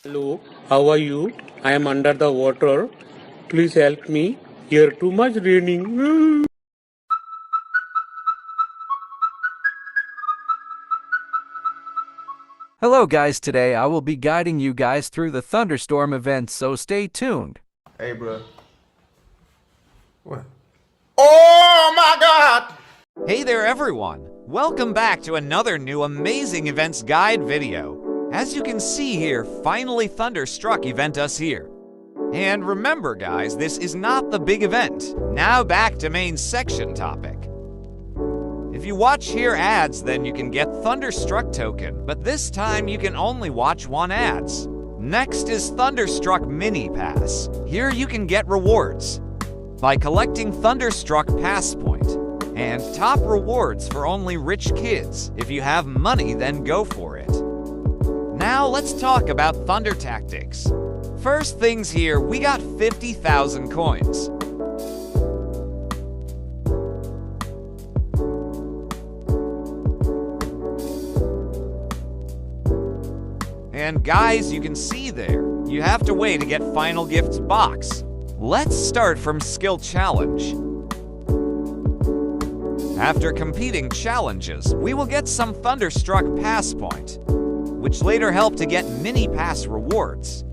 Hello, how are you? I am under the water. Please help me. Here too much raining. Hello guys, today I will be guiding you guys through the Thunderstorm event, so stay tuned. Hey, bro. What? Oh my God! Hey there everyone! Welcome back to another new amazing events guide video. As you can see here, finally Thunderstruck event us here. And remember guys, this is not the big event. Now back to main section topic. If you watch here ads, then you can get Thunderstruck token, but this time you can only watch one ads. Next is Thunderstruck Mini Pass. Here you can get rewards by collecting Thunderstruck Pass Point, and top rewards for only rich kids. If you have money, then go for it. Now let's talk about Thunder Tactics. First things here, we got 50,000 coins. And guys, you can see there, you have to wait to get Final Gifts box. Let's start from Skill Challenge. After competing challenges, we will get some Thunderstruck Pass Point, which later help to get Mini Pass rewards.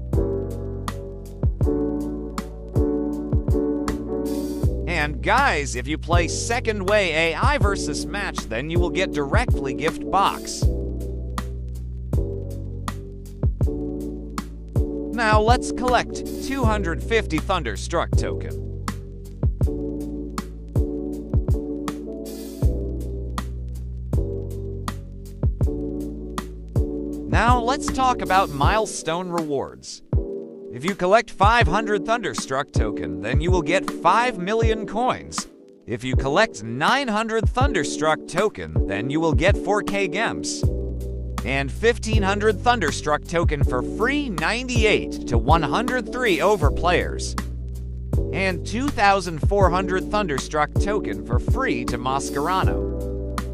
And guys, if you play Second Way AI versus match, then you will get directly gift box. Now let's collect 250 Thunderstruck token. Now let's talk about milestone rewards. If you collect 500 Thunderstruck token, then you will get 5 million coins. If you collect 900 Thunderstruck token, then you will get 4K gems. And 1500 Thunderstruck token for free 98 to 103 over players. And 2400 Thunderstruck token for free to Mascherano.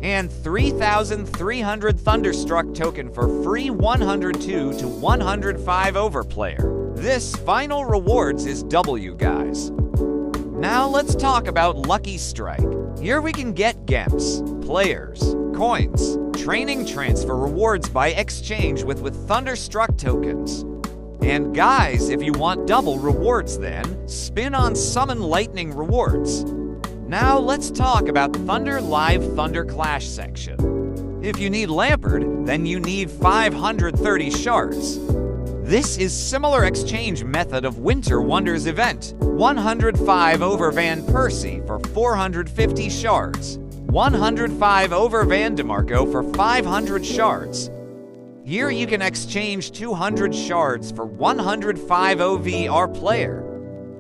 And 3300 Thunderstruck token for free 102 to 105 over player. This final rewards is W, guys. Now let's talk about Lucky Strike. Here we can get gems, players, coins, training transfer rewards by exchange with Thunderstruck tokens. And guys, if you want double rewards then, spin on Summon Lightning rewards. Now let's talk about Thunder Live Thunder Clash section. If you need Lampard, then you need 530 shards. This is similar exchange method of Winter Wonders event. 105 over Van Persie for 450 shards. 105 over Van DeMarco for 500 shards. Here you can exchange 200 shards for 105 OVR player.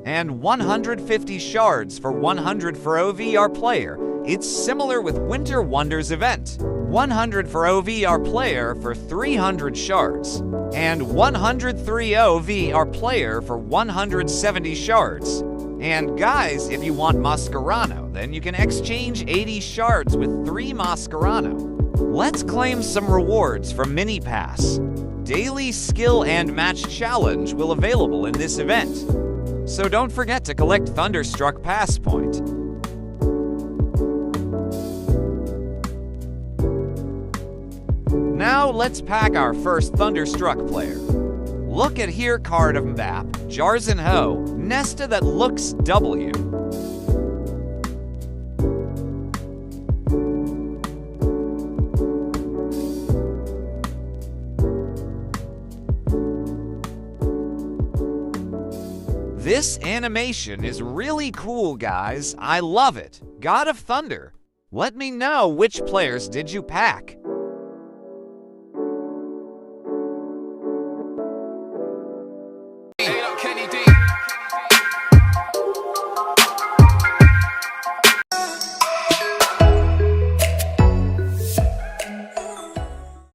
And 150 shards for 100 for OVR player. It's similar with Winter Wonders event. 100 for OVR player for 300 shards. And 103 OVR player for 170 shards. And guys, if you want Mascherano, then you can exchange 80 shards with 3 Mascherano. Let's claim some rewards from Mini Pass. Daily Skill and Match Challenge will available in this event. So don't forget to collect Thunderstruck Pass Point. Now let's pack our first Thunderstruck player. Look at here card of Mbap, Jarzinho, Nesta that looks W. This animation is really cool, guys. I love it. God of Thunder. Let me know which players did you pack.